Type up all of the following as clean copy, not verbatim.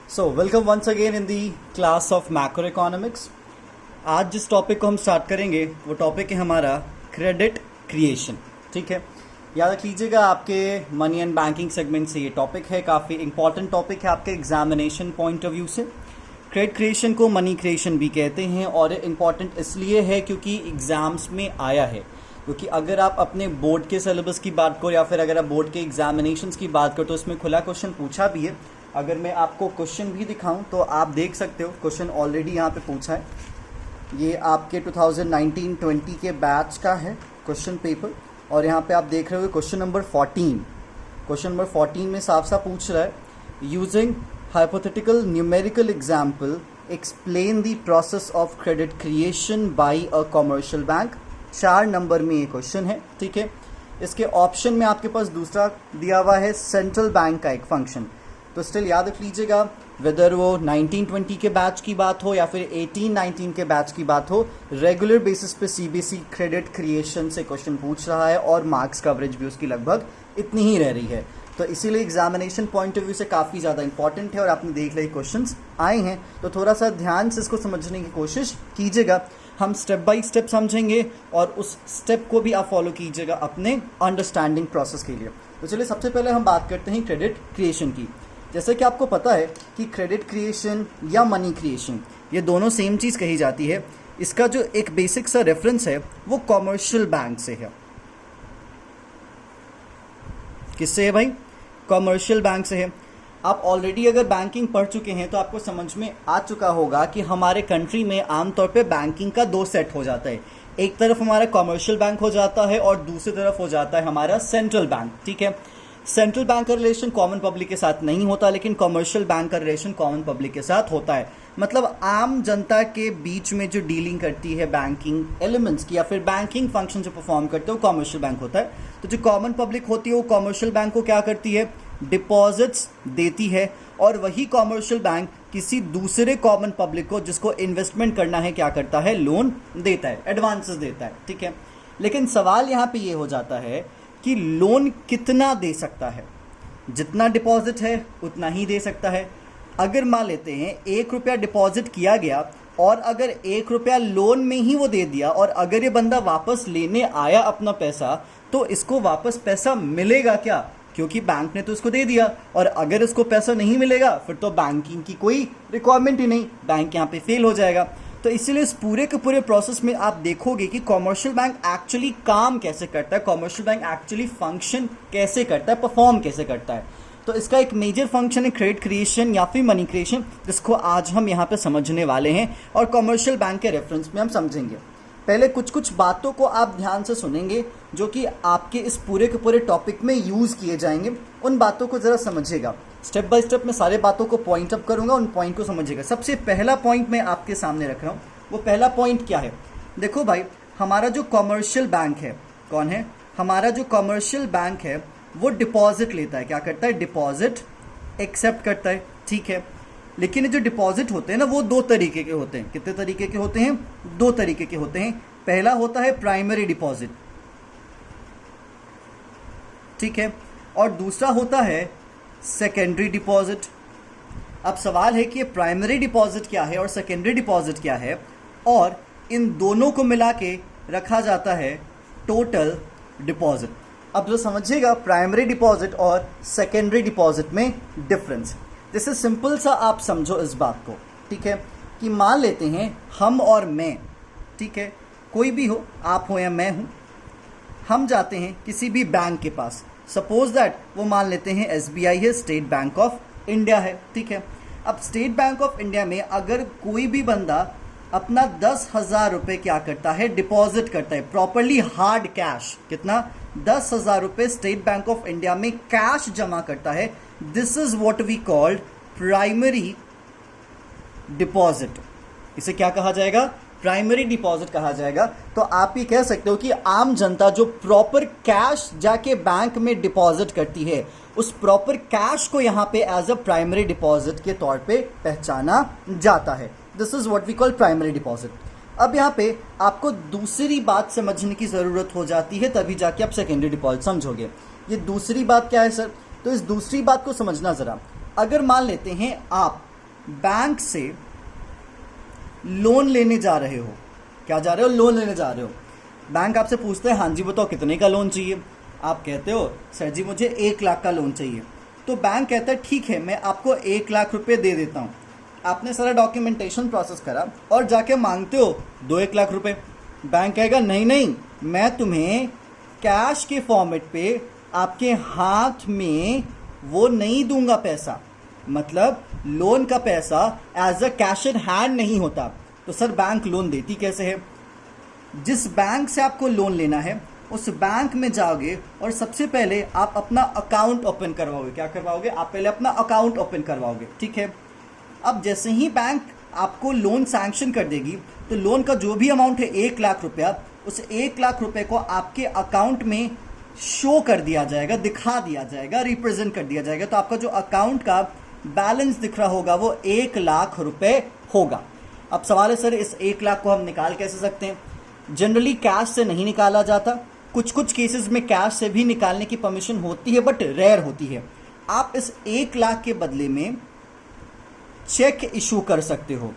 So, welcome once again in the class of macroeconomics. आज जिस topic को हम स्टार्ट करेंगे वो टॉपिक है हमारा क्रेडिट क्रिएशन. ठीक है, याद रख लीजिएगा आपके मनी एंड बैंकिंग सेगमेंट से ये टॉपिक है, काफ़ी इंपॉर्टेंट टॉपिक है आपके एग्जामिनेशन पॉइंट ऑफ व्यू से. क्रेडिट क्रिएशन को मनी क्रिएशन भी कहते हैं और इम्पॉर्टेंट इसलिए है क्योंकि एग्ज़ाम्स में आया है. क्योंकि अगर आप अपने बोर्ड के सिलेबस की बात करो या फिर अगर आप बोर्ड के एग्जामिनेशंस की बात करो तो उसमें खुला क्वेश्चन पूछा भी है. अगर मैं आपको क्वेश्चन भी दिखाऊं तो आप देख सकते हो क्वेश्चन ऑलरेडी यहाँ पे पूछा है. ये आपके 2019-20 के बैच का है क्वेश्चन पेपर और यहाँ पे आप देख रहे हो क्वेश्चन नंबर 14. क्वेश्चन नंबर 14 में साफ साफ पूछ रहा है using hypothetical numerical example explain the process of credit creation bye a commercial bank. 4 number में ये क्वेश्चन है. ठीक है, इसके ऑप्शन में आपके पास दूसरा दिया हुआ है सेंट्रल बैंक का एक फंक्शन. तो स्टिल याद रख लीजिएगा वेदर वो 19-20 के बैच की बात हो या फिर 18-19 के बैच की बात हो, रेगुलर बेसिस पे सीबीएसई क्रेडिट क्रिएशन से क्वेश्चन पूछ रहा है और मार्क्स कवरेज भी उसकी लगभग इतनी ही रह रही है. तो इसीलिए एग्जामिनेशन पॉइंट ऑफ व्यू से काफ़ी ज़्यादा इंपॉर्टेंट है और आपने देख लिया क्वेश्चंस आए हैं तो थोड़ा सा ध्यान से इसको समझने की कोशिश कीजिएगा. हम स्टेप बाय स्टेप समझेंगे और उस स्टेप को भी आप फॉलो कीजिएगा अपने अंडरस्टैंडिंग प्रोसेस के लिए. तो चलिए सबसे पहले हम बात करते हैं क्रेडिट क्रिएशन की. जैसे कि आपको पता है कि क्रेडिट क्रिएशन या मनी क्रिएशन ये दोनों सेम चीज़ कही जाती है. इसका जो एक बेसिक सा रेफरेंस है वो कमर्शियल बैंक से है. किससे है भाई? कमर्शियल बैंक से है. आप ऑलरेडी अगर बैंकिंग पढ़ चुके हैं तो आपको समझ में आ चुका होगा कि हमारे कंट्री में आमतौर पे बैंकिंग का 2 सेट हो जाता है. एक तरफ हमारा कमर्शियल बैंक हो जाता है और दूसरी तरफ हो जाता है हमारा सेंट्रल बैंक. ठीक है, सेंट्रल बैंक का रिलेशन कॉमन पब्लिक के साथ नहीं होता लेकिन कमर्शियल बैंक का रिलेशन कॉमन पब्लिक के साथ होता है. मतलब आम जनता के बीच में जो डीलिंग करती है बैंकिंग एलिमेंट्स की या फिर बैंकिंग फंक्शन जो परफॉर्म करते हैं वो कमर्शियल बैंक होता है. तो जो कॉमन पब्लिक होती है वो कमर्शियल बैंक को क्या करती है? डिपॉजिट्स देती है और वही कमर्शियल बैंक किसी दूसरे कॉमन पब्लिक को जिसको इन्वेस्टमेंट करना है क्या करता है? लोन देता है, एडवांसेस देता है. ठीक है, लेकिन सवाल यहाँ पे ये हो जाता है कि लोन कितना दे सकता है? जितना डिपॉजिट है उतना ही दे सकता है. अगर मान लेते हैं 1 रुपया डिपॉजिट किया गया और अगर 1 रुपया लोन में ही वो दे दिया और अगर ये बंदा वापस लेने आया अपना पैसा तो इसको वापस पैसा मिलेगा क्या? क्योंकि बैंक ने तो इसको दे दिया और अगर इसको पैसा नहीं मिलेगा फिर तो बैंकिंग की कोई रिक्वायरमेंट ही नहीं, बैंक यहाँ पे फेल हो जाएगा. तो इसीलिए इस पूरे के पूरे प्रोसेस में आप देखोगे कि कमर्शियल बैंक एक्चुअली काम कैसे करता है, कमर्शियल बैंक एक्चुअली फंक्शन कैसे करता है, परफॉर्म कैसे करता है. तो इसका एक मेजर फंक्शन है क्रेडिट क्रिएशन या फिर मनी क्रिएशन, जिसको आज हम यहाँ पे समझने वाले हैं और कमर्शियल बैंक के रेफरेंस में हम समझेंगे. पहले कुछ बातों को आप ध्यान से सुनेंगे जो कि आपके इस पूरे के पूरे टॉपिक में यूज़ किए जाएंगे. उन बातों को ज़रा समझिएगा. स्टेप बाय स्टेप मैं सारे बातों को पॉइंट अप करूंगा, उन पॉइंट को समझिएगा. सबसे पहला पॉइंट मैं आपके सामने रख रहा हूँ. वो पहला पॉइंट क्या है? देखो भाई, हमारा जो कमर्शियल बैंक है, कौन है? हमारा जो कमर्शियल बैंक है वो डिपॉजिट लेता है. क्या करता है? डिपॉजिट एक्सेप्ट करता है. ठीक है, लेकिन ये जो डिपॉजिट होते हैं ना वो 2 तरीके के होते हैं. कितने तरीके के होते हैं? 2 तरीके के होते हैं. पहला होता है प्राइमरी डिपॉजिट. ठीक है, और दूसरा होता है सेकेंडरी डिपॉजिट. अब सवाल है कि ये प्राइमरी डिपॉजिट क्या है और सेकेंडरी डिपॉजिट क्या है और इन दोनों को मिला के रखा जाता है टोटल डिपॉजिट. अब जो समझिएगा प्राइमरी डिपॉजिट और सेकेंडरी डिपॉजिट में डिफरेंस. जैसे सिंपल सा आप समझो इस बात को. ठीक है, कि मान लेते हैं हम और मैं, ठीक है, कोई भी हो, आप हो या मैं हूँ, हम जाते हैं किसी भी बैंक के पास. सपोज दैट वो मान लेते हैं SBI है, स्टेट बैंक ऑफ इंडिया है. ठीक है, अब स्टेट बैंक ऑफ इंडिया में अगर कोई भी बंदा अपना 10,000 रुपये क्या करता है? डिपॉजिट करता है, प्रॉपरली हार्ड कैश. कितना? 10,000 रुपये स्टेट बैंक ऑफ इंडिया में कैश जमा करता है. This is what we called primary deposit. इसे क्या कहा जाएगा? प्राइमरी डिपॉजिट कहा जाएगा. तो आप ये कह सकते हो कि आम जनता जो प्रॉपर कैश जाके बैंक में डिपॉजिट करती है उस प्रॉपर कैश को यहाँ पे एज अ प्राइमरी डिपॉजिट के तौर पे पहचाना जाता है. This is what we call primary deposit. अब यहाँ पे आपको दूसरी बात समझने की ज़रूरत हो जाती है, तभी जाके आप सेकेंडरी डिपॉजिट समझोगे. ये दूसरी बात क्या है सर? तो इस दूसरी बात को समझना ज़रा. अगर मान लेते हैं आप बैंक से लोन लेने जा रहे हो, क्या जा रहे हो, लोन लेने जा रहे हो। बैंक आपसे पूछता है हाँ जी बताओ कितने का लोन चाहिए। आप कहते हो सर जी मुझे 1 लाख का लोन चाहिए। तो बैंक कहता है ठीक है मैं आपको 1 लाख रुपए दे देता हूँ। आपने सारा डॉक्यूमेंटेशन प्रोसेस करा और जाके मांगते हो 2-1 लाख रुपए। बैंक कहेगा नहीं नहीं, मैं तुम्हें कैश के फॉर्मेट पे आपके हाथ में वो नहीं दूंगा पैसा, मतलब लोन का पैसा as a cash in hand नहीं होता। तो सर बैंक लोन देती कैसे है? जिस बैंक से आपको लोन लेना है उस बैंक में जाओगे और सबसे पहले आप अपना अकाउंट ओपन करवाओगे। क्या करवाओगे? आप पहले अपना अकाउंट ओपन करवाओगे, ठीक है। अब जैसे ही बैंक आपको लोन सैंक्शन कर देगी तो लोन का जो भी अमाउंट है 1 लाख रुपया, उस 1 लाख रुपए को आपके अकाउंट में शो कर दिया जाएगा, दिखा दिया जाएगा, रिप्रेजेंट कर दिया जाएगा। तो आपका जो अकाउंट का बैलेंस दिख रहा होगा वो 1 लाख रुपए होगा। अब सवाल है सर इस 1 लाख को हम निकाल कैसे सकते हैं? जनरली कैश से नहीं निकाला जाता, कुछ कुछ केसेस में कैश से भी निकालने की परमिशन होती है बट रेयर होती है। आप इस 1 लाख के बदले में चेक इशू कर सकते हो।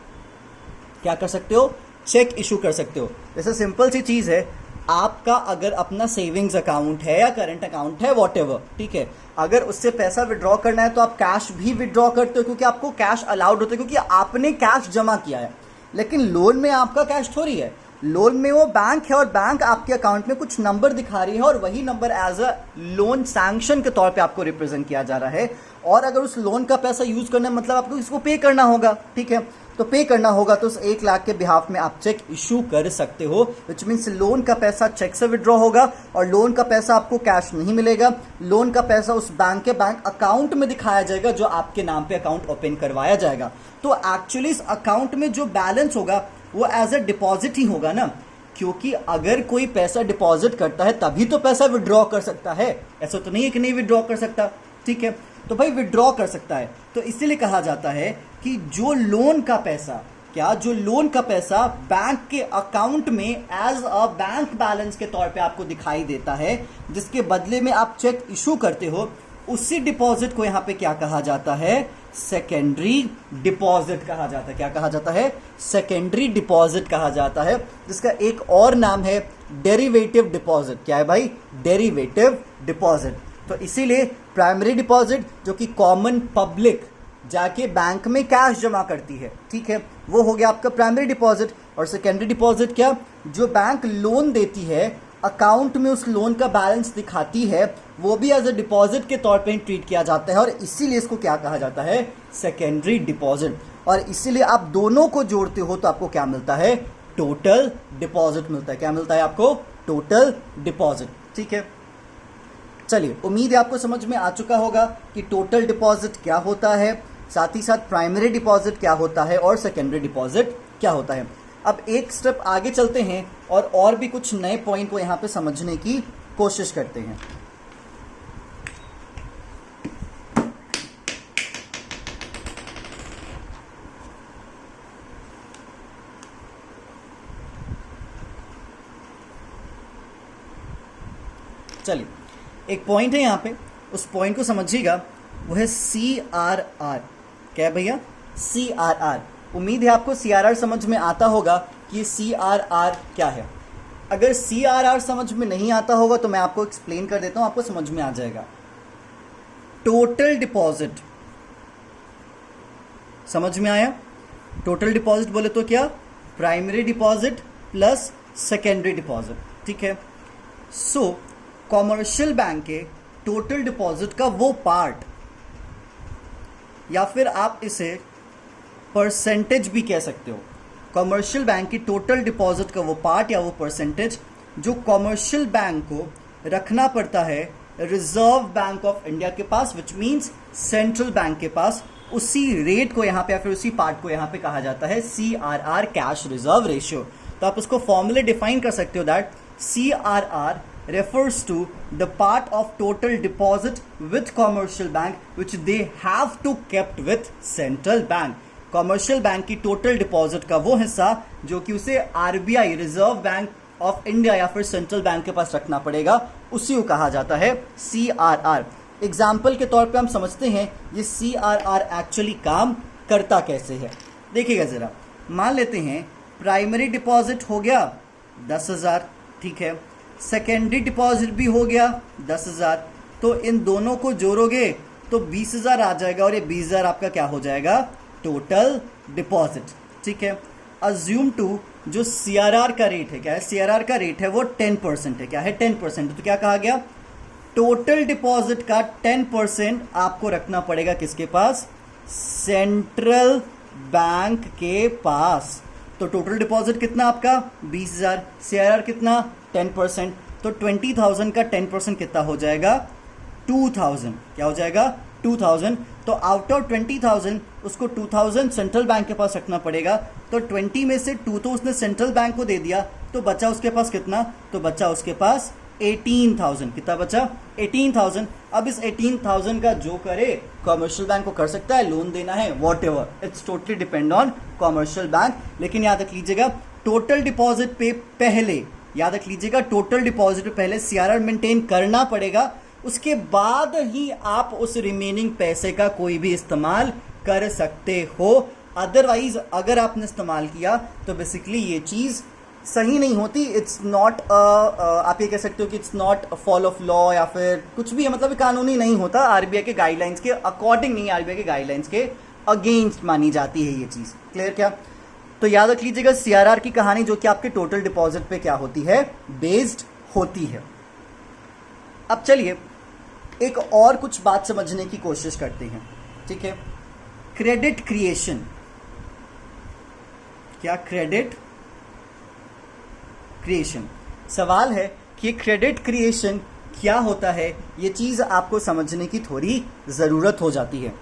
क्या कर सकते हो? चेक इशू कर सकते हो। जैसे सिंपल सी चीज है, आपका अगर अपना सेविंग्स अकाउंट है या करंट अकाउंट है वॉटएवर, ठीक है, अगर उससे पैसा विड्रॉ करना है तो आप कैश भी विड्रॉ करते हो क्योंकि आपको कैश अलाउड होता है, क्योंकि आपने कैश जमा किया है। लेकिन लोन में आपका कैश थोड़ी है, लोन में वो बैंक है और बैंक आपके अकाउंट में कुछ नंबर दिखा रही है और वही number as a loan sanction के तौर पे आपको रिप्रेजेंट किया जा रहा है। और अगर उस लोन का पैसा यूज करना है मतलब आपको इसको पे करना होगा, ठीक है। तो पे करना होगा तो उस 1 लाख के बिहाफ में आप चेक इशू कर सकते हो, विच मीन्स लोन का पैसा चेक से विड्रॉ होगा और लोन का पैसा आपको कैश नहीं मिलेगा। लोन का पैसा उस बैंक के बैंक अकाउंट में दिखाया जाएगा जो आपके नाम पे अकाउंट ओपन करवाया जाएगा। तो एक्चुअली इस अकाउंट में जो बैलेंस होगा वो एज अ डिपॉजिट ही होगा ना, क्योंकि अगर कोई पैसा डिपॉजिट करता है तभी तो पैसा विड्रॉ कर सकता है, ऐसा तो नहीं है कि नहीं विड्रॉ कर सकता, ठीक है। तो भाई विड्रॉ कर सकता है, तो इसीलिए कहा जाता है कि जो लोन का पैसा, क्या जो लोन का पैसा बैंक के अकाउंट में एज अ बैंक बैलेंस के तौर पे आपको दिखाई देता है, जिसके बदले में आप चेक इशू करते हो, उसी डिपॉजिट को यहां पे क्या कहा जाता है? सेकेंडरी डिपॉजिट कहा जाता है। क्या कहा जाता है? सेकेंडरी डिपॉजिट कहा जाता है, जिसका एक और नाम है डेरिवेटिव डिपॉजिट। क्या है भाई? Derivative deposit. तो इसीलिए प्राइमरी डिपॉजिट जो कि कॉमन पब्लिक जाके बैंक में कैश जमा करती है, ठीक है, वो हो गया आपका प्राइमरी डिपॉजिट। और सेकेंडरी डिपॉजिट क्या? जो बैंक लोन देती है, अकाउंट में उस लोन का बैलेंस दिखाती है, वो भी एज अ डिपॉजिट के तौर पे ट्रीट किया जाता है और इसीलिए इसको क्या कहा जाता है? Secondary deposit. और इसीलिए आप दोनों को जोड़ते हो तो आपको क्या मिलता है? टोटल डिपॉजिट मिलता है। क्या मिलता है आपको? टोटल डिपॉजिट, ठीक है। चलिए, उम्मीद है आपको समझ में आ चुका होगा कि टोटल डिपॉजिट क्या होता है, साथ ही साथ प्राइमरी डिपॉजिट क्या होता है और सेकेंडरी डिपॉजिट क्या होता है। अब एक स्टेप आगे चलते हैं और भी कुछ नए पॉइंट को यहां पे समझने की कोशिश करते हैं। चलिए, एक पॉइंट है यहां पे, उस पॉइंट को समझिएगा, वो है CRR। क्या है भैया? CRR। उम्मीद है आपको CRR समझ में आता होगा कि CRR क्या है। अगर CRR समझ में नहीं आता होगा तो मैं आपको एक्सप्लेन कर देता हूं, आपको समझ में आ जाएगा। टोटल डिपॉजिट, समझ में आया? टोटल डिपॉजिट बोले तो क्या? Primary deposit plus secondary deposit, ठीक है। सो कॉमर्शियल बैंक के टोटल डिपॉजिट का वो पार्ट, या फिर आप इसे परसेंटेज भी कह सकते हो, कॉमर्शियल बैंक की टोटल डिपॉजिट का वो पार्ट या वो परसेंटेज जो कॉमर्शियल बैंक को रखना पड़ता है रिजर्व बैंक ऑफ इंडिया के पास, विच मीन्स सेंट्रल बैंक के पास, उसी रेट को यहाँ पे या फिर उसी पार्ट को यहाँ पे कहा जाता है CRR, कैश रिजर्व रेशियो। तो आप उसको फॉर्मूले डिफाइन कर सकते हो that CRR refers to the part of total deposit with commercial bank which they have to kept with central bank। Commercial bank की टोटल डिपॉजिट का वो हिस्सा जो कि उसे RBI, reserve bank of India या फिर सेंट्रल बैंक के पास रखना पड़ेगा, उसी को कहा जाता है CRR। एग्जाम्पल के तौर पे हम समझते हैं ये CRR एक्चुअली काम करता कैसे है, देखिएगा ज़रा। मान लेते हैं प्राइमरी डिपॉजिट हो गया 10,000, ठीक है, सेकेंडरी डिपॉजिट भी हो गया 10,000, तो इन दोनों को जोड़ोगे तो 20,000 आ जाएगा और ये 20,000 आपका क्या हो जाएगा, टोटल डिपॉजिट, ठीक है। अज्यूम टू जो CRR का रेट है, क्या है, CRR का रेट है वो 10% है, क्या है, 10%, तो क्या कहा गया, टोटल डिपॉजिट का 10% आपको रखना पड़ेगा किसके पास, सेंट्रल बैंक के पास। तो टोटल डिपॉजिट कितना आपका 20,000, CRR कितना 10%, तो 20,000 का 10% कितना हो जाएगा 2,000, क्या हो जाएगा 2,000। तो आउट ऑफ 20,000 उसको 2,000 सेंट्रल बैंक के पास रखना पड़ेगा, तो 20 में से 2 तो उसने सेंट्रल बैंक को दे दिया, तो बचा उसके पास कितना, तो बचा उसके पास 18,000, कितना बचा 18,000। अब इस 18,000 का जो करे कॉमर्शियल बैंक को कर सकता है, लोन देना है what ever, it's totally depend on commercial bank. लेकिन याद रख लीजिएगा टोटल डिपॉजिट पे पहले, याद रख लीजिएगा टोटल डिपॉजिट पे पहले CRR मेंटेन करना पड़ेगा, उसके बाद ही आप उस रिमेनिंग पैसे का कोई भी इस्तेमाल कर सकते हो। अदरवाइज अगर आपने इस्तेमाल किया तो बेसिकली ये चीज़ सही नहीं होती। इट्स नॉट आप ये कह सकते हो कि it's not fall of law या फिर कुछ भी है, मतलब कानूनी नहीं होता, RBI के गाइडलाइंस के अकॉर्डिंग नहीं, RBI के गाइडलाइंस के अगेंस्ट मानी जाती है ये चीज़। क्लियर क्या? तो याद रख लीजिएगा CRR की कहानी जो कि आपके टोटल डिपॉजिट पे क्या होती है, बेस्ड होती है। अब चलिए एक और कुछ बात समझने की कोशिश करते हैं, ठीक है। क्रेडिट क्रिएशन, क्या क्रेडिट क्रिएशन, सवाल है कि क्रेडिट क्रिएशन क्या होता है, ये चीज़ आपको समझने की थोड़ी ज़रूरत हो जाती है।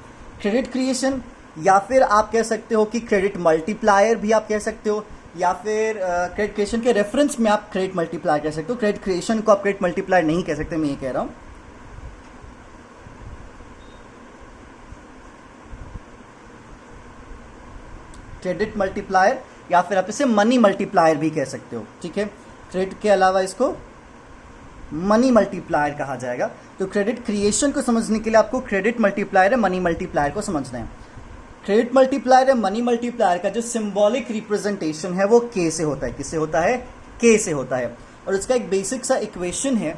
क्रेडिट क्रिएशन या फिर आप कह सकते हो कि क्रेडिट मल्टीप्लायर भी आप कह सकते हो, या फिर क्रेडिट क्रिएशन के रेफरेंस में आप क्रेडिट मल्टीप्लायर कह सकते हो। क्रेडिट क्रिएशन को आप क्रेडिट मल्टीप्लायर नहीं कह सकते, मैं ये कह रहा हूँ। क्रेडिट मल्टीप्लायर या फिर आप इसे मनी मल्टीप्लायर भी कह सकते हो, ठीक है। क्रेडिट के अलावा इसको मनी मल्टीप्लायर कहा जाएगा। तो क्रेडिट क्रिएशन को समझने के लिए आपको क्रेडिट मल्टीप्लायर है मनी मल्टीप्लायर को समझना है। क्रेडिट मल्टीप्लायर है मनी मल्टीप्लायर का जो सिंबॉलिक रिप्रेजेंटेशन है वो K से होता है, किससे होता है, K से होता है। और इसका एक बेसिक सा इक्वेशन है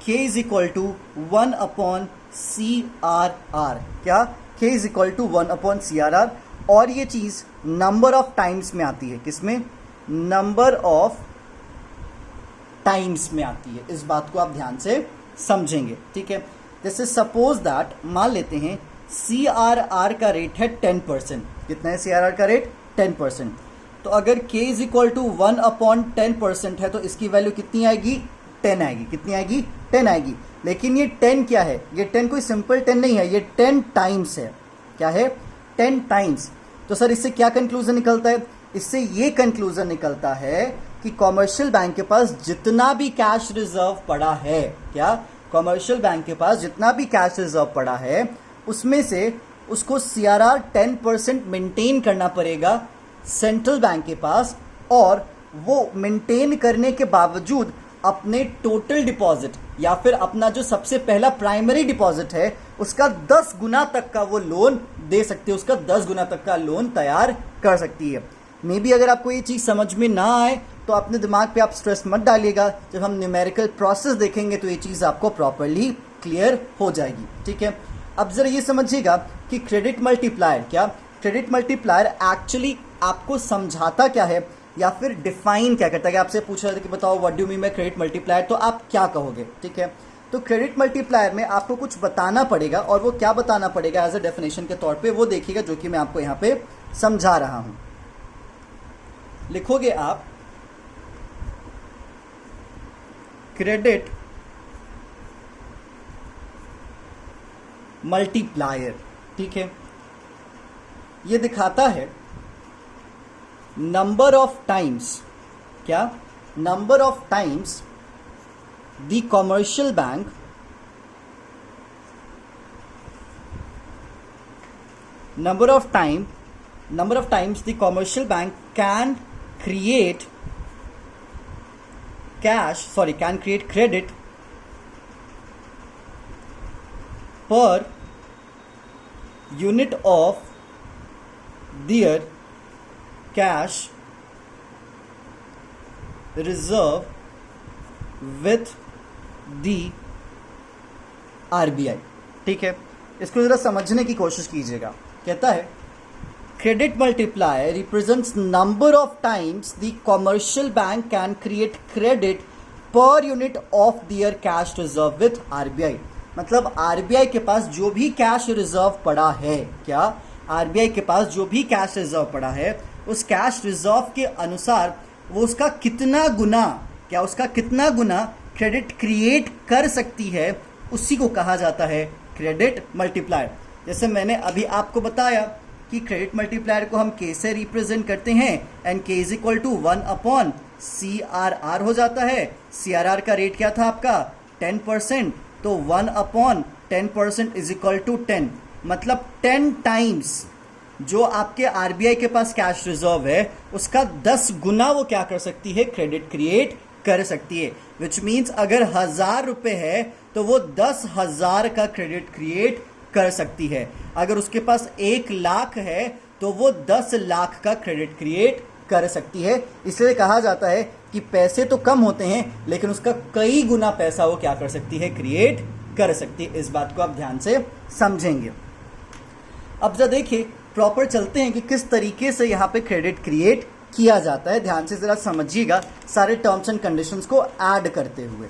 K is equal to 1/CRR, क्या, K is equal to 1/CRR। और ये चीज़ नंबर ऑफ टाइम्स में आती है, किसमें, नंबर ऑफ टाइम्स में आती है। इस बात को आप ध्यान से समझेंगे, ठीक है। जैसे सपोज दैट मान लेते हैं CRR का रेट है 10%, कितना है CRR का रेट 10%। तो अगर K इज इक्वल टू 1/10% है तो इसकी वैल्यू कितनी आएगी, 10 आएगी, कितनी आएगी, 10 आएगी। लेकिन ये 10 क्या है, ये 10 कोई सिंपल 10 नहीं है, ये 10 टाइम्स है, क्या है, 10 टाइम्स। तो सर इससे क्या कंक्लूजन निकलता है, इससे ये कंक्लूजन निकलता है कि कॉमर्शियल बैंक के पास जितना भी कैश रिजर्व पड़ा है, क्या, कॉमर्शियल बैंक के पास जितना भी कैश रिजर्व पड़ा है उसमें से उसको CRR 10% मेंटेन करना पड़ेगा सेंट्रल बैंक के पास, और वो मेंटेन करने के बावजूद अपने टोटल डिपॉजिट या फिर अपना जो सबसे पहला प्राइमरी डिपॉजिट है उसका 10 गुना तक का वो लोन दे सकती है, उसका 10 गुना तक का लोन तैयार कर सकती है। मे बी अगर आपको ये चीज़ समझ में ना आए तो अपने दिमाग पे आप स्ट्रेस मत डालिएगा, जब हम न्यूमेरिकल प्रोसेस देखेंगे तो ये चीज़ आपको प्रॉपरली क्लियर हो जाएगी, ठीक है। अब जरा ये समझिएगा कि क्रेडिट मल्टीप्लायर, क्या, क्रेडिट मल्टीप्लायर एक्चुअली आपको समझाता क्या है या फिर डिफाइन क्या करता है। आपसे पूछ रहा था कि बताओ what do mean by credit multiplier, तो आप क्या कहोगे, ठीक है। तो क्रेडिट मल्टीप्लायर में आपको कुछ बताना पड़ेगा, और वो क्या बताना पड़ेगा एज अ डेफिनेशन के तौर पे वो देखिएगा, जो कि मैं आपको यहाँ पे समझा रहा हूँ। लिखोगे आप क्रेडिट मल्टीप्लायर, ठीक है। ये दिखाता है नंबर ऑफ टाइम्स, क्या, number of times the commercial bank number of times the commercial bank can create credit per unit of their cash reserve with the RBI। ठीक है, इसको ज़रा समझने की कोशिश कीजिएगा। कहता है credit multiplier represents number of times the commercial bank can create credit per unit of their cash reserve with RBI। मतलब RBI के पास जो भी कैश रिजर्व पड़ा है, क्या RBI के पास जो भी कैश रिजर्व पड़ा है, उस कैश रिजर्व के अनुसार वो उसका कितना गुना, क्या उसका कितना गुना क्रेडिट क्रिएट कर सकती है, उसी को कहा जाता है क्रेडिट मल्टीप्लायर। जैसे मैंने अभी आपको बताया कि क्रेडिट मल्टीप्लायर को हम के से रिप्रेजेंट करते हैं, एंड के इज इक्वल टू 1/CRR हो जाता है। CRR का रेट क्या था आपका 10%, तो 1/10% इज इक्वल टू 10, मतलब 10 टाइम्स जो आपके RBI के पास कैश रिजर्व है उसका 10 गुना वो क्या कर सकती है, क्रेडिट क्रिएट कर सकती है। विच मीन्स अगर 1000 रुपए है तो वो 10,000 का क्रेडिट क्रिएट कर सकती है। अगर उसके पास 1 लाख है तो वो 10 लाख का क्रेडिट क्रिएट कर सकती है। इसलिए कहा जाता है कि पैसे तो कम होते हैं लेकिन उसका कई गुना पैसा वो क्या कर सकती है, क्रिएट कर सकती है। इस बात को आप ध्यान से समझेंगे। अब जरा देखिए प्रॉपर चलते हैं कि किस तरीके से यहाँ पे क्रेडिट क्रिएट किया जाता है। ध्यान से जरा समझिएगा सारे टर्म्स एंड कंडीशंस को ऐड करते हुए।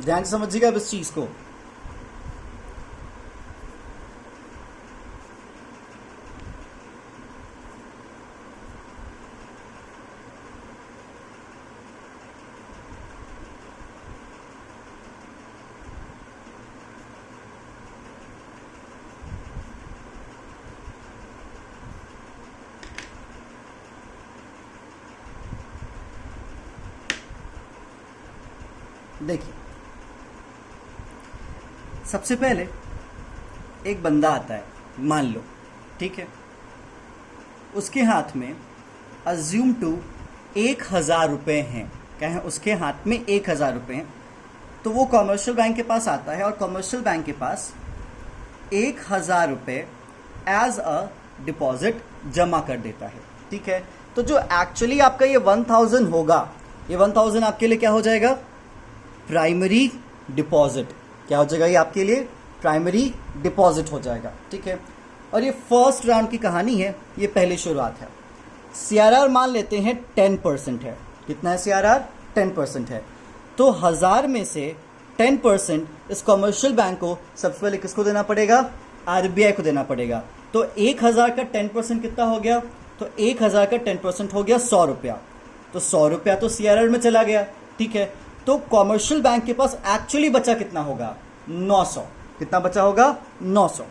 ध्यान से समझिएगा अब इस चीज को। देखिए सबसे पहले एक बंदा आता है, मान लो, ठीक है, उसके हाथ में अज्यूम टू 1000 रुपये हैं। क्या है, उसके हाथ में 1000 रुपये हैं। तो वो कॉमर्शियल बैंक के पास आता है और कॉमर्शियल बैंक के पास 1000 रुपये एज अ डिपॉजिट जमा कर देता है। ठीक है, तो जो एक्चुअली आपका ये 1000 होगा, ये 1000 आपके लिए क्या हो जाएगा, प्राइमरी डिपॉजिट। क्या हो जाएगा ये आपके लिए, प्राइमरी डिपॉजिट हो जाएगा। ठीक है, और ये फर्स्ट राउंड की कहानी है, ये पहली शुरुआत है। CRR मान लेते हैं 10% है। कितना है CRR, 10% है। तो 1000 में से 10% इस कॉमर्शियल बैंक को सबसे पहले किसको देना पड़ेगा, RBI को देना पड़ेगा। तो 1000 का 10% कितना हो गया, तो 1000 का 10% हो गया 100 रुपया। तो 100 रुपया तो CRR में चला गया। ठीक है, तो कॉमर्शियल बैंक के पास एक्चुअली बचा कितना होगा, 900। कितना बचा होगा, 900।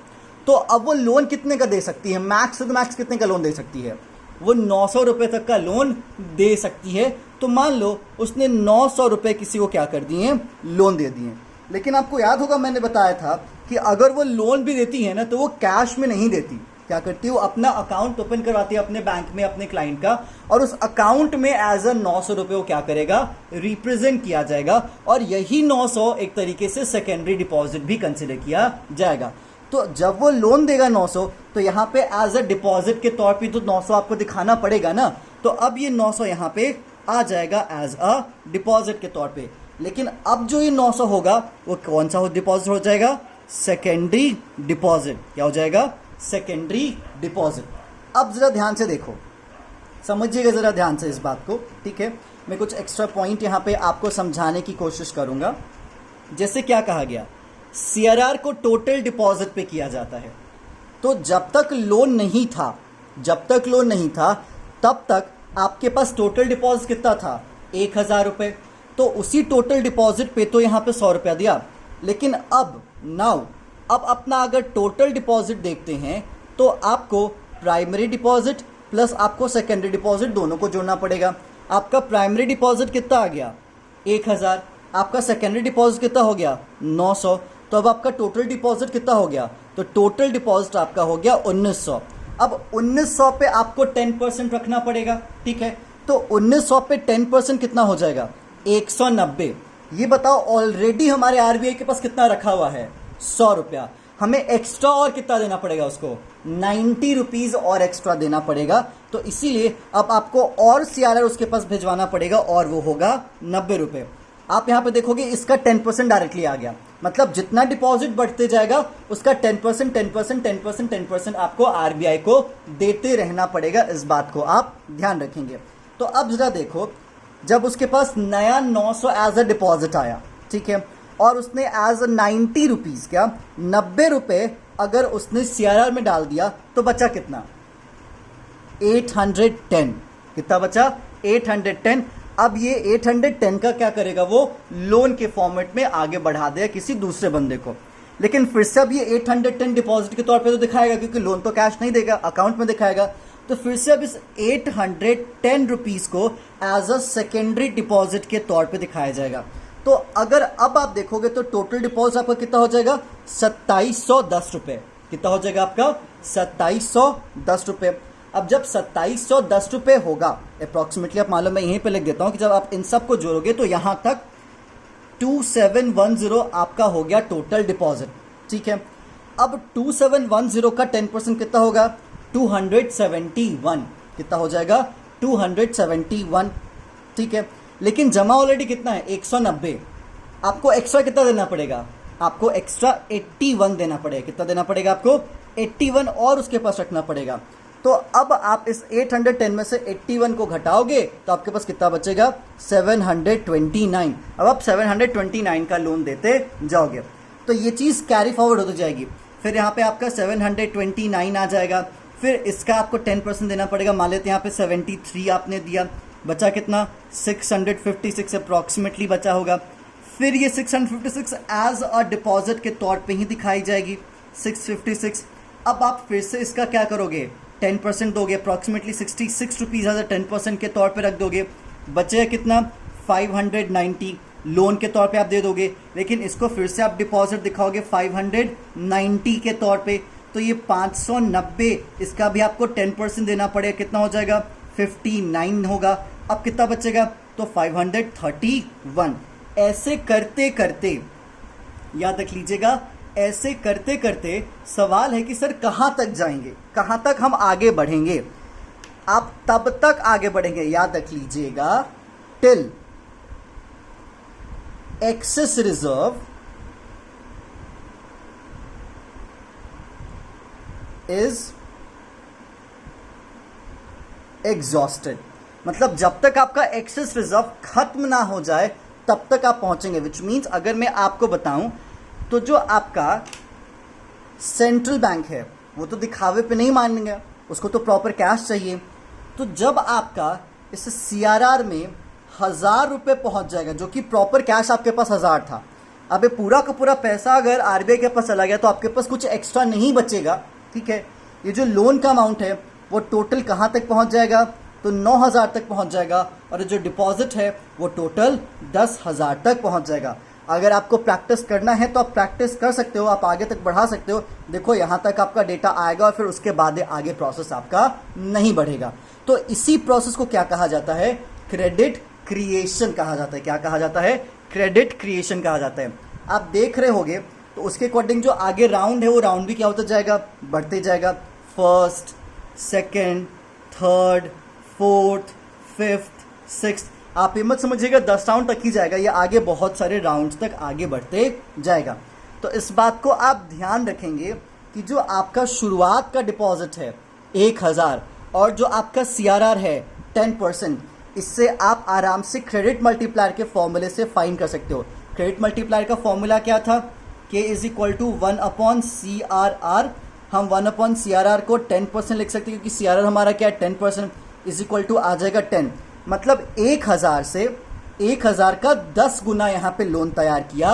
तो अब वो लोन कितने का दे सकती है, मैक्स से मैक्स कितने का लोन दे सकती है, वो 900 रुपए तक का लोन दे सकती है। तो मान लो उसने 900 रुपए किसी को क्या कर दिए, लोन दे दिए। लेकिन आपको याद होगा मैंने बताया था कि अगर वो लोन भी देती है ना तो वो कैश में नहीं देती। क्या करती है, वो अपना अकाउंट ओपन करवाती है अपने बैंक में अपने क्लाइंट का, और उस अकाउंट में एज अ 900 रुपये वो क्या करेगा, रिप्रेजेंट किया जाएगा। और यही 900 एक तरीके से सेकेंडरी डिपॉजिट भी कंसिडर किया जाएगा। तो जब वो लोन देगा 900, तो यहाँ पे एज अ डिपॉजिट के तौर पे तो 900 आपको दिखाना पड़ेगा ना। तो अब ये 900 यहाँ पे आ जाएगा एज अ डिपॉजिट के तौर पे। लेकिन अब जो ये 900 होगा वो कौन सा डिपॉजिट हो जाएगा, सेकेंडरी डिपॉजिट। क्या हो जाएगा, सेकेंडरी डिपॉजिट। अब जरा ध्यान से देखो, समझिएगा जरा ध्यान से इस बात को। ठीक है, मैं कुछ एक्स्ट्रा पॉइंट यहाँ पे आपको समझाने की कोशिश करूंगा। जैसे क्या कहा गया, CRR को टोटल डिपॉजिट पे किया जाता है। तो जब तक लोन नहीं था, तब तक आपके पास टोटल डिपॉजिट कितना था, 1000 रुपये। तो उसी टोटल डिपॉजिट पे तो यहाँ पे 100 रुपया दिया। लेकिन अब अपना अगर टोटल डिपॉजिट देखते हैं तो आपको प्राइमरी डिपॉजिट प्लस आपको सेकेंडरी डिपॉजिट दोनों को जोड़ना पड़ेगा। आपका प्राइमरी डिपॉजिट कितना आ गया, 1000। आपका सेकेंडरी डिपॉजिट कितना हो गया, 900। तो अब आपका टोटल डिपॉजिट कितना हो गया, तो टोटल डिपॉजिट आपका हो गया 1900। अब 1900 पे आपको 10% रखना पड़ेगा, ठीक है। तो 1900 पे 10% कितना हो जाएगा, 190। ये बताओ ऑलरेडी हमारे आरबीआई के पास कितना रखा हुआ है, 100 रुपया। हमें एक्स्ट्रा और कितना देना पड़ेगा उसको, 90 रुपीज और एक्स्ट्रा देना पड़ेगा। तो इसीलिए अब आपको और सीआरआर उसके पास भिजवाना पड़ेगा और वो होगा 90 रुपये। आप यहाँ पे देखोगे इसका 10% डायरेक्टली आ गया, मतलब जितना डिपॉजिट बढ़ते जाएगा उसका 10% 10% 10% 10% आपको आरबीआई को देते रहना पड़ेगा। इस बात को आप ध्यान रखेंगे। तो अब जरा देखो, जब उसके पास नया 900 एज अ डिपॉजिट आया, ठीक है, और उसने एज 90 रुपीज क्या 90 रुपये अगर उसने सीआरआर में डाल दिया तो बचा कितना, 810। कितना बचा, 810। अब ये 810 का क्या करेगा, वो लोन के फॉर्मेट में आगे बढ़ा देगा किसी दूसरे बंदे को। लेकिन फिर से अब ये 810 डिपॉजिट के तौर पे तो दिखाएगा, क्योंकि लोन तो कैश नहीं देगा, अकाउंट में दिखाएगा। तो फिर से अब इस 810 रुपीज को एज अ सेकेंडरी डिपॉजिट के तौर पे दिखाया जाएगा। तो अगर अब आप देखोगे तो टोटल डिपॉजिट आपका कितना हो जाएगा, 2710 रुपये। कितना हो जाएगा आपका, 2710 रुपये। अब जब 2710 रुपये होगा अप्रॉक्सीमेटली, आप मालूम मैं यहीं पे लिख देता हूं कि जब आप इन सब को जोड़ोगे तो यहां तक 2710 आपका हो गया टोटल डिपॉजिट, ठीक है। अब 2710 का 10% कितना होगा, 271। कितना हो जाएगा, 271, ठीक है। लेकिन जमा ऑलरेडी कितना है, 190। आपको एक्स्ट्रा कितना देना पड़ेगा, आपको एक्स्ट्रा 81 देना पड़ेगा। कितना देना पड़ेगा आपको, 81 और उसके पास रखना पड़ेगा। तो अब आप इस 810 में से 81 को घटाओगे तो आपके पास कितना बचेगा, 729। अब आप 729 का लोन देते जाओगे तो ये चीज़ कैरी फॉरवर्ड होती जाएगी। फिर यहाँ पे आपका 729 आ जाएगा, फिर इसका आपको 10% देना पड़ेगा। मान लेते हैं यहाँ पे 73 आपने दिया, बचा कितना, 656 अप्रॉक्सीमेटली बचा होगा। फिर ये 656 एज अ डिपॉजिट के तौर पे ही दिखाई जाएगी, 656। अब आप फिर से इसका क्या करोगे, 10% दोगे, अप्रॉक्सीमेटली 66 रुपीज़ एज अ 10% के तौर पे रख दोगे। बचेगा कितना, 590 लोन के तौर पे आप दे दोगे। लेकिन इसको फिर से आप डिपॉजिट दिखाओगे 590 के तौर पे, तो ये 590, इसका भी आपको 10% देना पड़ेगा। कितना हो जाएगा, 59 होगा। अब कितना बचेगा, तो 531। ऐसे करते करते याद रख लीजिएगा, ऐसे करते करते सवाल है कि सर कहाँ तक जाएंगे, कहाँ तक हम आगे बढ़ेंगे। आप तब तक आगे बढ़ेंगे, याद रख लीजिएगा, till excess reserve is exhausted. मतलब जब तक आपका एक्सेस रिजर्व खत्म ना हो जाए तब तक आप पहुंचेंगे। विच मीन्स अगर मैं आपको बताऊं तो जो आपका सेंट्रल बैंक है वो तो दिखावे पे नहीं मानेंगे, उसको तो प्रॉपर कैश चाहिए। तो जब आपका इस सीआरआर में 1000 रुपये पहुंच जाएगा, जो कि प्रॉपर कैश आपके पास 1000 था, अब ये पूरा का पूरा पैसा अगर आरबीआई के पास चला गया तो आपके पास कुछ एक्स्ट्रा नहीं बचेगा, ठीक है। ये जो लोन का अमाउंट है वो टोटल कहाँ तक पहुंच जाएगा, तो 9000 तक पहुंच जाएगा, और जो डिपॉजिट है वो टोटल 10,000 तक पहुंच जाएगा। अगर आपको प्रैक्टिस करना है तो आप प्रैक्टिस कर सकते हो, आप आगे तक बढ़ा सकते हो। देखो यहाँ तक आपका डेटा आएगा और फिर उसके बाद आगे प्रोसेस आपका नहीं बढ़ेगा। तो इसी प्रोसेस को क्या कहा जाता है, क्रेडिट क्रिएशन कहा जाता है। क्या कहा जाता है, क्रेडिट क्रिएशन कहा जाता है। आप देख रहे होगे तो उसके अकॉर्डिंग जो आगे राउंड है वो राउंड भी क्या होता जाएगा, बढ़ते जाएगा। First, second, third, fourth, fifth, sixth. आप ये मत समझिएगा 10 राउंड तक ही जाएगा, ये आगे बहुत सारे राउंड्स तक आगे बढ़ते जाएगा। तो इस बात को आप ध्यान रखेंगे कि जो आपका शुरुआत का डिपॉजिट है 1000 और जो आपका सीआरआर है 10%, इससे आप आराम से क्रेडिट मल्टीप्लायर के फॉर्मूले से फाइंड कर सकते हो। क्रेडिट मल्टीप्लायर का फॉर्मूला क्या था, K = 1/CRR। हम 1/CRR को 10% लिख सकते हैं, क्योंकि CRR हमारा क्या है 10%, = आ जाएगा 10। मतलब 1000 से 1000 का 10 गुना यहाँ पे लोन तैयार किया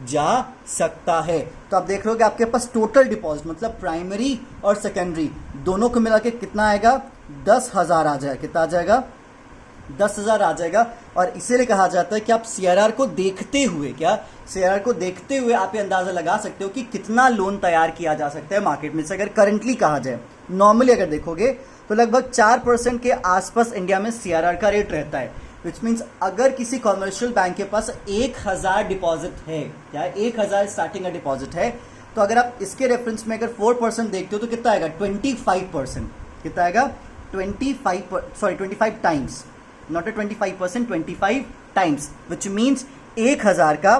जा सकता है। तो आप देख रहे हो कि आपके पास टोटल डिपॉजिट मतलब प्राइमरी और सेकेंडरी दोनों को मिला के कितना आएगा, 10,000 आ जाएगा। कितना आ जाएगा, 10,000 आ जाएगा। और इसीलिए कहा जाता है कि आप सीआरआर को देखते हुए, क्या सीआरआर को देखते हुए आप ये अंदाजा लगा सकते हो कि कितना लोन तैयार किया जा सकता है मार्केट में से। अगर करंटली कहा जाए, नॉर्मली अगर देखोगे तो लगभग 4% के आसपास इंडिया में सीआरआर का रेट रहता है। विच मीन्स अगर किसी कॉमर्शियल बैंक के पास 1,000 डिपॉजिट है, क्या 1,000 स्टार्टिंग का डिपॉजिट है, तो अगर आप इसके रेफरेंस में अगर 4% देखते हो तो कितना आएगा 25%। कितना आएगा 25 times, not a 25%, 25 times, which means 1,000 का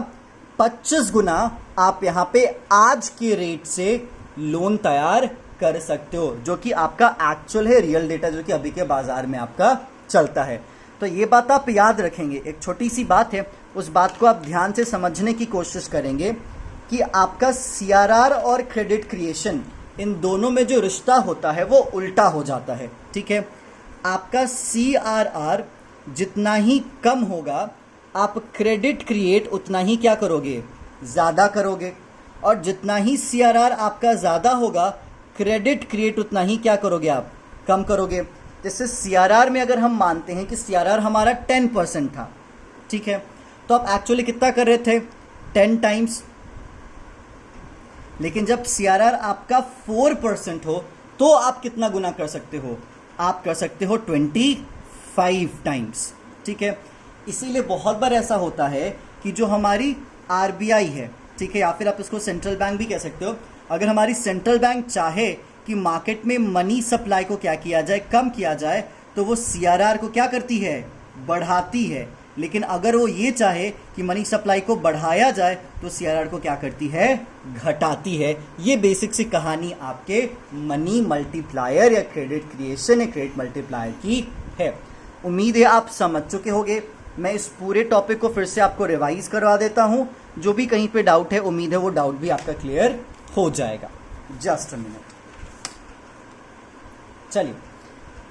25 गुना आप यहाँ पे आज के रेट से लोन तैयार कर सकते हो, जो कि आपका एक्चुअल है, रियल डेटा जो कि अभी के बाजार में आपका चलता है। तो ये बात आप याद रखेंगे। एक छोटी सी बात है, उस बात को आप ध्यान से समझने की कोशिश करेंगे कि आपका सीआरआर और क्रेडिट क्रिएशन, इन दोनों में जो रिश्ता होता है वो उल्टा हो जाता है। ठीक है, आपका सीआरआर जितना ही कम होगा, आप क्रेडिट क्रिएट उतना ही क्या करोगे, ज़्यादा करोगे। और जितना ही सीआरआर आपका ज़्यादा होगा, क्रेडिट क्रिएट उतना ही क्या करोगे, आप कम करोगे। जैसे सीआरआर में अगर हम मानते हैं कि सीआरआर हमारा 10% था, ठीक है, तो आप एक्चुअली कितना कर रहे थे, 10 टाइम्स। लेकिन जब सीआरआर आपका 4% हो तो आप कितना गुना कर सकते हो, आप कर सकते हो 25 टाइम्स। ठीक है, इसीलिए बहुत बार ऐसा होता है कि जो हमारी आरबीआई है, ठीक है, या फिर आप इसको सेंट्रल बैंक भी कह सकते हो, अगर हमारी सेंट्रल बैंक चाहे कि मार्केट में मनी सप्लाई को क्या किया जाए, कम किया जाए, तो वो सीआरआर को क्या करती है, बढ़ाती है। लेकिन अगर वो ये चाहे कि मनी सप्लाई को बढ़ाया जाए तो सीआरआर को क्या करती है, घटाती है। ये बेसिक सी कहानी आपके मनी मल्टीप्लायर या क्रेडिट क्रिएशन या क्रेडिट मल्टीप्लायर की है। उम्मीद है आप समझ चुके होंगे। मैं इस पूरे टॉपिक को फिर से आपको रिवाइज करवा देता हूँ। जो भी कहीं पे डाउट है, उम्मीद है वो डाउट भी आपका क्लियर हो जाएगा। Just a minute. चलिए,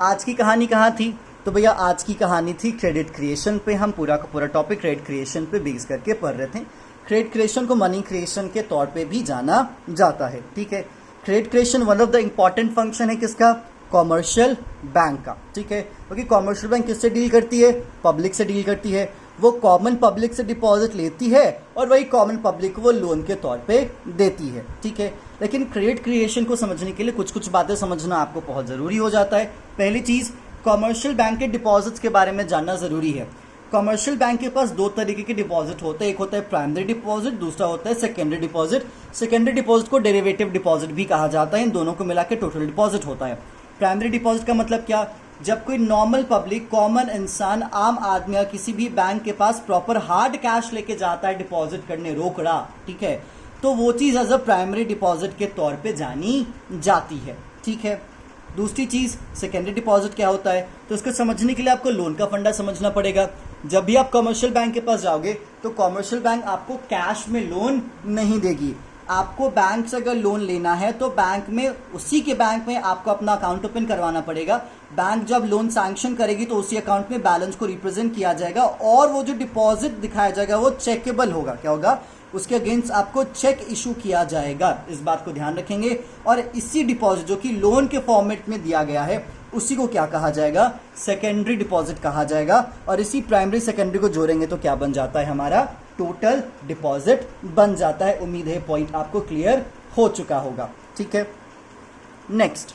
आज की कहानी कहाँ थी? तो भैया आज की कहानी थी क्रेडिट क्रिएशन पे। हम पूरा का पूरा टॉपिक क्रेडिट क्रिएशन पे बेस करके पढ़ रहे थे। क्रेडिट क्रिएशन को मनी क्रिएशन के तौर पे भी जाना जाता है। ठीक है, credit creation one of the important function है किसका, कॉमर्शियल बैंक का। ठीक है, क्योंकि कॉमर्शियल बैंक किससे डील करती है, पब्लिक से डील करती है। वो कॉमन पब्लिक से डिपॉजिट लेती है और वही कॉमन पब्लिक को वो लोन के तौर पे देती है। ठीक है, लेकिन क्रेडिट क्रिएशन को समझने के लिए कुछ कुछ बातें समझना आपको बहुत ज़रूरी हो जाता है। पहली चीज़, कॉमर्शियल बैंक के डिपॉजिट्स के बारे में जानना ज़रूरी है। कॉमर्शियल बैंक के पास दो तरीके के डिपॉजिट होते हैं, एक होता है प्राइमरी डिपॉजिट, दूसरा होता है सेकेंडरी डिपॉजिट। सेकेंडरी डिपॉजिट को डेरिवेटिव डिपॉजिट भी कहा जाता है। इन दोनों को मिला के टोटल डिपॉजिट होता है। प्राइमरी डिपॉजिट का मतलब क्या, जब कोई नॉर्मल पब्लिक, कॉमन इंसान, आम आदमी या किसी भी बैंक के पास प्रॉपर हार्ड कैश लेके जाता है डिपॉजिट करने, रोकड़ा, ठीक है, तो वो चीज़ एज अ प्राइमरी डिपॉजिट के तौर पे जानी जाती है। ठीक है, दूसरी चीज़ सेकेंडरी डिपॉजिट क्या होता है, तो इसको समझने के लिए आपको लोन का फंडा समझना पड़ेगा। जब भी आप कमर्शियल बैंक के पास जाओगे तो कमर्शियल बैंक आपको कैश में लोन नहीं देगी। आपको बैंक से अगर लोन लेना है तो बैंक में, उसी के बैंक में आपको अपना अकाउंट ओपन करवाना पड़ेगा। बैंक जब लोन सैंक्शन करेगी तो उसी अकाउंट में बैलेंस को रिप्रेजेंट किया जाएगा और वो जो डिपॉजिट दिखाया जाएगा वो चेकेबल होगा। क्या होगा, उसके अगेंस्ट आपको चेक इशू किया जाएगा। इस बात को ध्यान रखेंगे। और इसी डिपॉजिट जो कि लोन के फॉर्मेट में दिया गया है, उसी को क्या कहा जाएगा, सेकेंडरी डिपॉजिट कहा जाएगा। और इसी प्राइमरी सेकेंडरी को जोड़ेंगे तो क्या बन जाता है, हमारा टोटल डिपॉजिट बन जाता है। उम्मीद है पॉइंट आपको क्लियर हो चुका होगा। ठीक है, नेक्स्ट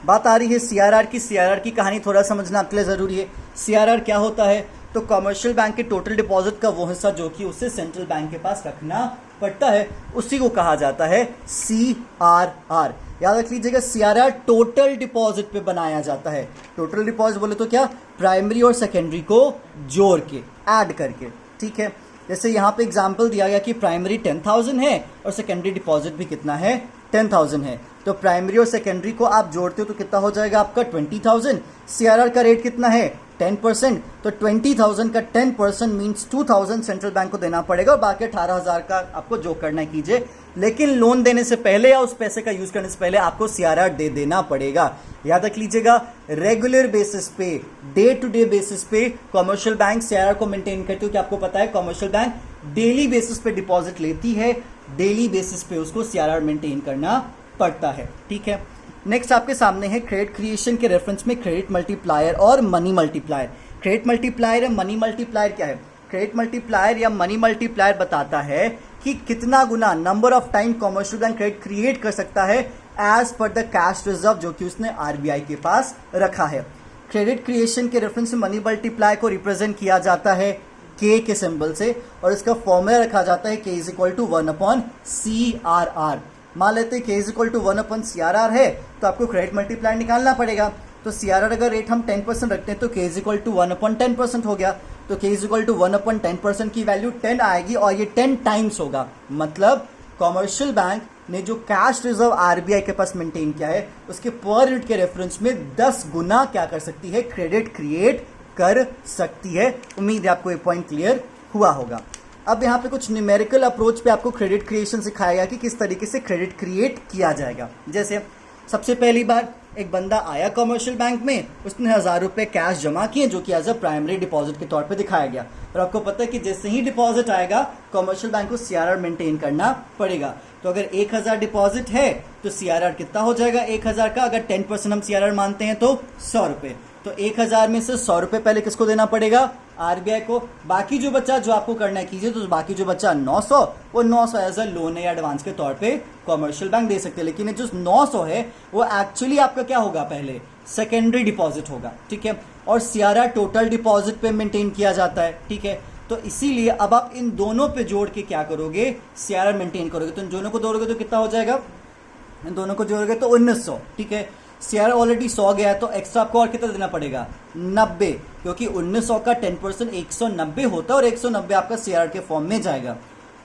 बात आ रही है सीआरआर की। सीआरआर की कहानी थोड़ा समझना आपके लिए जरूरी है। सीआरआर क्या होता है, तो कमर्शियल बैंक के टोटल डिपॉजिट का वो हिस्सा जो कि उसे सेंट्रल बैंक के पास रखना पड़ता है, उसी को कहा जाता है सीआरआर। याद रख लीजिएगा, सीआरआर टोटल डिपॉजिट पे बनाया जाता है। टोटल डिपॉजिट बोले तो क्या, प्राइमरी और सेकेंडरी को जोड़ के, ऐड करके। ठीक है, जैसे यहाँ पे एग्जांपल दिया गया कि प्राइमरी 10,000 है और सेकेंडरी डिपॉजिट भी कितना है, 10,000 है। तो प्राइमरी और सेकेंडरी को आप जोड़ते हो तो कितना हो जाएगा आपका 20,000। सीआरआर का रेट कितना है, 10%। तो 20,000 का 10% मीन्स 2,000 सेंट्रल बैंक को देना पड़ेगा और बाकी 18,000 का आपको जो करना है कीजिए। लेकिन लोन देने से पहले या उस पैसे का यूज करने से पहले आपको सीआरआर दे देना पड़ेगा। याद रख लीजिएगा, रेगुलर बेसिस पे, डे टू डे बेसिस पे कमर्शियल बैंक सीआरआर को मेंटेन करती है। कि आपको पता है कमर्शियल बैंक डेली बेसिस पे डिपॉजिट लेती है, डेली बेसिस पे उसको सीआरआर मेंटेन करना पड़ता है। ठीक है, नेक्स्ट आपके सामने है क्रेडिट क्रिएशन के रेफरेंस में क्रेडिट मल्टीप्लायर और मनी मल्टीप्लायर। क्रेडिट मल्टीप्लायर या मनी मल्टीप्लायर क्या है? क्रेडिट मल्टीप्लायर या मनी मल्टीप्लायर बताता है कि कितना गुना, number of time commercial bank credit create कर सकता है as per the cash reserve जो कि उसने आरबीआई के पास रखा है। क्रेडिट क्रिएशन के रेफरेंस में मनी मल्टीप्लायर को रिप्रेजेंट किया जाता है के सिंबल से और इसका फॉर्मूला रखा जाता है के इज इक्वल टू 1/CRR। मान लेते हैं के इज इक्वल टू 1/CRR है तो आपको क्रेडिट मल्टीप्लायर निकालना पड़ेगा। तो CRR अगर रेट हम 10% रखते हैं तो के इज इक्वल टू 1/10% हो गया। तो के इज इक्वल टू 1/10% की वैल्यू 10 आएगी और ये 10 टाइम्स होगा। मतलब कॉमर्शियल बैंक ने जो कैश रिजर्व आरबीआई के पास मेंटेन किया है उसके पर यूनिट के रेफरेंस में 10 गुना क्या कर सकती है? क्रेडिट क्रिएट कर सकती है। उम्मीद है आपको ये पॉइंट क्लियर हुआ होगा। अब यहाँ पे कुछ न्यूमेरिकल अप्रोच पे आपको क्रेडिट क्रिएशन सिखाया गया कि किस तरीके से क्रेडिट क्रिएट किया जाएगा। जैसे सबसे पहली बार एक बंदा आया कमर्शियल बैंक में, उसने 1000 रुपये कैश जमा किए जो कि एज अ प्राइमरी डिपॉजिट के तौर पे दिखाया गया। और आपको पता है कि जैसे ही डिपॉजिट आएगा कमर्शियल बैंक को CRR मेंटेन करना पड़ेगा। तो अगर 1000 डिपॉजिट है तो CRR कितना हो जाएगा 1000 का? अगर 10% हम CRR मानते हैं तो 100 रुपये। तो 1000 में से 100 रुपये पहले किसको देना पड़ेगा? आरबीआई को। बाकी जो बच्चा जो आपको करना है कीजिए, तो बाकी जो बच्चा 900 वो 900 एज अ लोन या एडवांस के तौर पे कॉमर्शियल बैंक दे सकते हैं। लेकिन ये जो 900 है वो एक्चुअली आपका क्या होगा? पहले सेकेंडरी डिपॉजिट होगा, ठीक है। और CRR टोटल डिपॉजिट पे मेंटेन किया जाता है, ठीक है। तो इसीलिए अब आप इन दोनों पे जोड़ के क्या करोगे? CRR मेंटेन करोगे। तो इन दोनों को जोड़ोगे तो कितना हो जाएगा? इन दोनों को जोड़ोगे तो 1900, ठीक है। CRR ऑलरेडी 100 गया है तो एक्स्ट्रा आपको और कितना देना पड़ेगा? 90, क्योंकि 1900 का 10% 190 होता है और 190 आपका CRR के फॉर्म में जाएगा।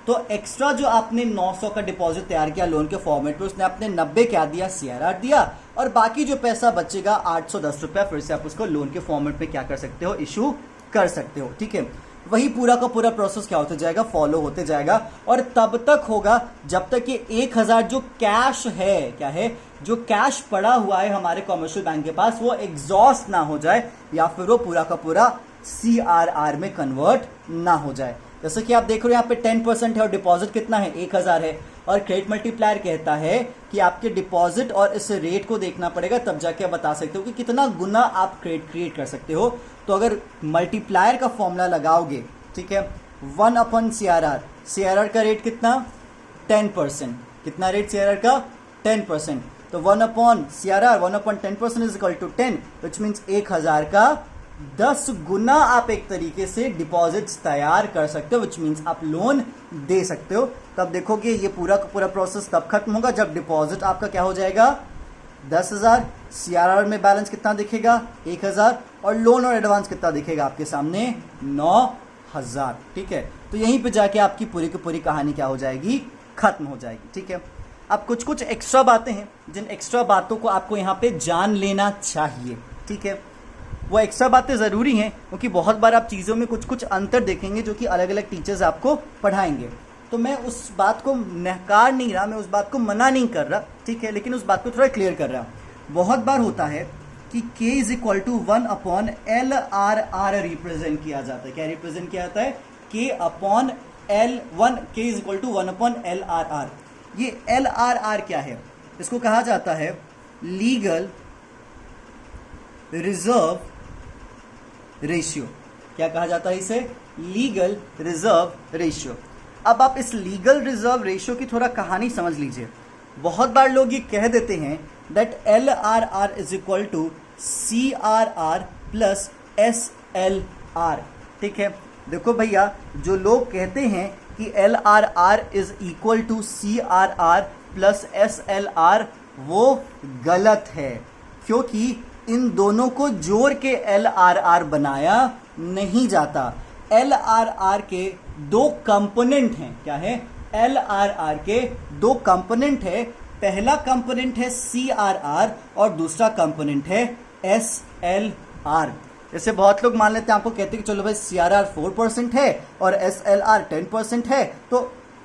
तो एक्स्ट्रा जो आपने 900 का डिपॉजिट तैयार किया लोन के फॉर्मेट में, उसने आपने 90 क्या दिया? CRR दिया। और बाकी जो पैसा बचेगा 810 रुपया फिर से आप उसको लोन के फॉर्मेट पे क्या कर सकते हो? इशू कर सकते हो, ठीक है। वही पूरा का पूरा प्रोसेस क्या होते जाएगा? फॉलो होते जाएगा। और तब तक होगा जब तक ये 1000 जो कैश है, क्या है, जो कैश पड़ा हुआ है हमारे कॉमर्शियल बैंक के पास, वो एग्जॉस्ट ना हो जाए या फिर वो पूरा का पूरा CRR में कन्वर्ट ना हो जाए। जैसे कि आप देख रहे हो यहाँ पे 10% है और डिपॉजिट कितना है? 1000 है। और क्रेडिट मल्टीप्लायर कहता है कि आपके डिपॉजिट और इस रेट को देखना पड़ेगा, तब जाके आप बता सकते हो कि कितना गुना आप क्रेडिट क्रिएट कर सकते हो। तो अगर मल्टीप्लायर का फॉर्मूला लगाओगे, ठीक है, 1/CRR, CRR का रेट कितना? 10%। कितना रेट CRR का? 10%। तो 1/CRR 1/10% is equal to 10, which means 1000 का 10 गुना आप एक तरीके से डिपॉजिट्स तैयार कर सकते हो, विच मीन्स आप लोन दे सकते हो। तब देखोगे ये पूरा का पूरा प्रोसेस तब खत्म होगा जब डिपॉजिट आपका क्या हो जाएगा? 10,000, CRR में बैलेंस कितना दिखेगा? 1000, और लोन और एडवांस कितना दिखेगा आपके सामने? 9000, ठीक है। तो यहीं पे जाके आपकी पूरी की पूरी कहानी क्या हो जाएगी? खत्म हो जाएगी, ठीक है। अब कुछ एक्स्ट्रा बातें हैं जिन एक्स्ट्रा बातों को आपको यहाँ पे जान लेना चाहिए, ठीक है। वो एक्स्ट्रा बातें ज़रूरी हैं क्योंकि बहुत बार आप चीज़ों में कुछ अंतर देखेंगे जो कि अलग अलग टीचर्स आपको पढ़ाएंगे। तो मैं उस बात को नकार नहीं रहा, मैं उस बात को मना नहीं कर रहा, ठीक है, लेकिन उस बात को थोड़ा क्लियर कर रहा हूँ। बहुत बार होता है कि K is equal to 1/LRR represent किया जाता है। क्या रिप्रेजेंट किया जाता है? K is equal to 1/LRR। ये LRR क्या है? इसको कहा जाता है लीगल रिजर्व रेशियो। क्या कहा जाता है इसे? Legal reserve ratio. अब आप इस लीगल रिजर्व रेशियो की थोड़ा कहानी समझ लीजिए। बहुत बार लोग ये कह देते हैं that LRR is equal to CRR plus SLR, ठीक है। देखो भैया, जो लोग कहते हैं कि LRR is equal to CRR plus SLR, वो गलत है, क्योंकि इन दोनों को जोड़ के LRR बनाया नहीं जाता। LRR के दो कंपोनेंट हैं। क्या है? LRR के दो कंपोनेंट है। पहला कंपोनेंट है CRR और दूसरा कंपोनेंट है SLR। जैसे बहुत लोग मान लेते हैं, आपको कहते हैं कि चलो भाई CRR 4% है और SLR 10% है तो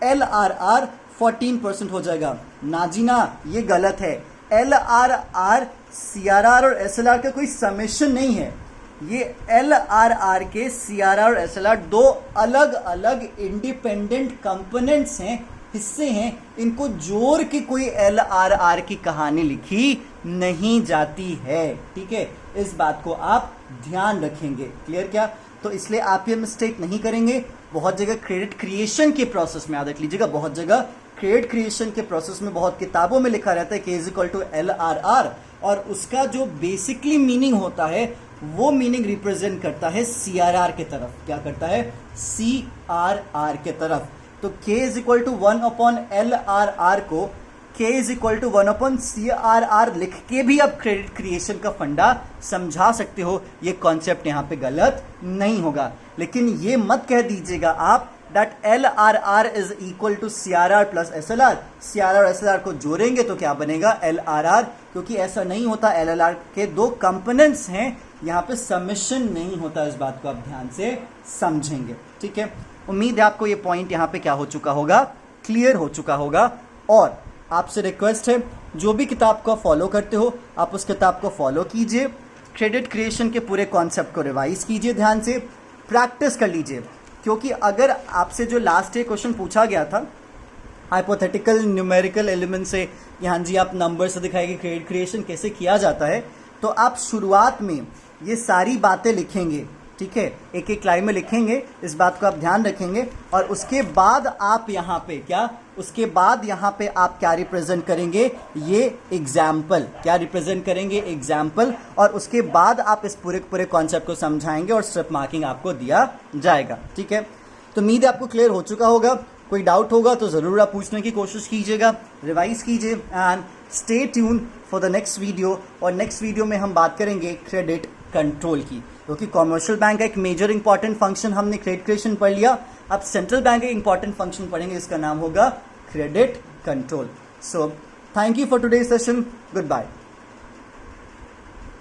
LRR 14% हो जाएगा। ना जी ना, ये गलत है। LRR CRR और SLR का कोई समेशन नहीं है। ये LRR के CRR और SLR दो अलग अलग इंडिपेंडेंट कंपोनेंट्स हैं हिस्से हैं, इनको जोड़ के कोई LRR की कहानी लिखी नहीं जाती है। ठीक है, इस बात को आप ध्यान रखेंगे। क्लियर क्या? तो इसलिए आप ये मिस्टेक नहीं करेंगे। बहुत जगह क्रेडिट क्रिएशन के प्रोसेस में याद रख लीजिएगा, बहुत जगह क्रेडिट क्रिएशन के प्रोसेस में बहुत किताबों में लिखा रहता है K is equal to LRR, और उसका जो बेसिकली मीनिंग होता है वो मीनिंग रिप्रेजेंट करता है CRR के तरफ। क्या करता है? CRR के तरफ। तो K is equal to 1/LRR को K is equal to 1/CRR लिख के भी आप क्रेडिट क्रिएशन का फंडा समझा सकते हो। ये कॉन्सेप्ट यहाँ पे गलत नहीं होगा, लेकिन ये मत कह दीजिएगा आप that LRR is equal to CRR plus SLR। CRR और SLR को जोड़ेंगे तो क्या बनेगा? LRR, क्योंकि ऐसा नहीं होता। LLR के दो कंपोनेंट्स हैं, यहाँ पे समिशन नहीं होता। इस बात को आप ध्यान से समझेंगे। ठीक है, उम्मीद है आपको ये पॉइंट यहाँ पे क्या हो चुका होगा, क्लियर हो चुका होगा। और आपसे रिक्वेस्ट है, जो भी किताब को फॉलो करते हो आप उस किताब को फॉलो कीजिए, क्रेडिट क्रिएशन के पूरे कॉन्सेप्ट को रिवाइज कीजिए, ध्यान से प्रैक्टिस कर लीजिए। क्योंकि अगर आपसे जो लास्ट डे क्वेश्चन पूछा गया था हाइपोथेटिकल न्यूमेरिकल एलिमेंट से, यहाँ जी आप नंबर से दिखाएंगे क्रेडिट क्रिएशन कैसे किया जाता है, तो आप शुरुआत में ये सारी बातें लिखेंगे। ठीक है, एक एक लाइन में लिखेंगे, इस बात को आप ध्यान रखेंगे। और उसके बाद आप यहाँ पे क्या, उसके बाद यहाँ पे आप क्या रिप्रेजेंट करेंगे? ये एग्जाम्पल। क्या रिप्रेजेंट करेंगे? एग्जाम्पल। और उसके बाद आप इस पूरे कॉन्सेप्ट को समझाएंगे और स्ट्रिप मार्किंग आपको दिया जाएगा। ठीक है, तो उम्मीद है आपको क्लियर हो चुका होगा। कोई डाउट होगा तो ज़रूर आप पूछने की कोशिश कीजिएगा, रिवाइज कीजिए and stay tune for the next video. और नेक्स्ट वीडियो में हम बात करेंगे क्रेडिट कंट्रोल की, क्योंकि कॉमर्शियल बैंक का एक मेजर इंपॉर्टेंट फंक्शन हमने क्रेडिट क्रिएशन पढ़ लिया। अब सेंट्रल बैंक का इंपॉर्टेंट फंक्शन पढ़ेंगे, इसका नाम होगा credit control. So thank you for today's session, good bye.